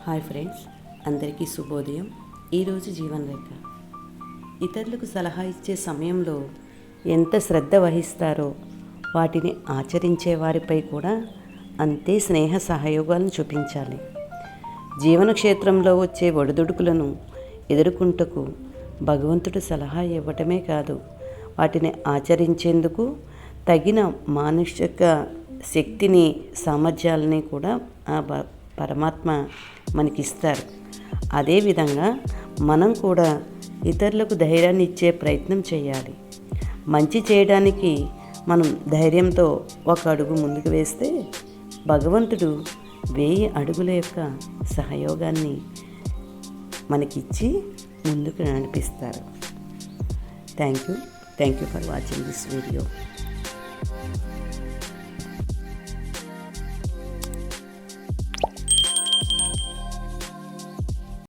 Hi friends, అందరికీ శుభోదయం. ఈరోజు జీవనరేఖ. ఇతరులకు సలహా ఇచ్చే సమయంలో ఎంత శ్రద్ధ వహిస్తారో వాటిని ఆచరించే వారిపై కూడా అంతే స్నేహ సహయోగాలను చూపించాలి. జీవన క్షేత్రంలో వచ్చే ఒడిదుడుకులను ఎదుర్కొంటకు భగవంతుడు సలహా ఇవ్వటమే కాదు, వాటిని ఆచరించేందుకు తగిన మానసిక శక్తిని, సామర్థ్యాలని కూడా ఆ పరమాత్మ మనకిస్తారు. అదేవిధంగా మనం కూడా ఇతరులకు ధైర్యాన్ని ఇచ్చే ప్రయత్నం చేయాలి. మంచి చేయడానికి మనం ధైర్యంతో ఒక అడుగు ముందుకు వేస్తే భగవంతుడు 1000 అడుగుల యొక్క సహయోగాన్ని మనకిచ్చి ముందుకు నడిపిస్తారు. Thank you for watching this video.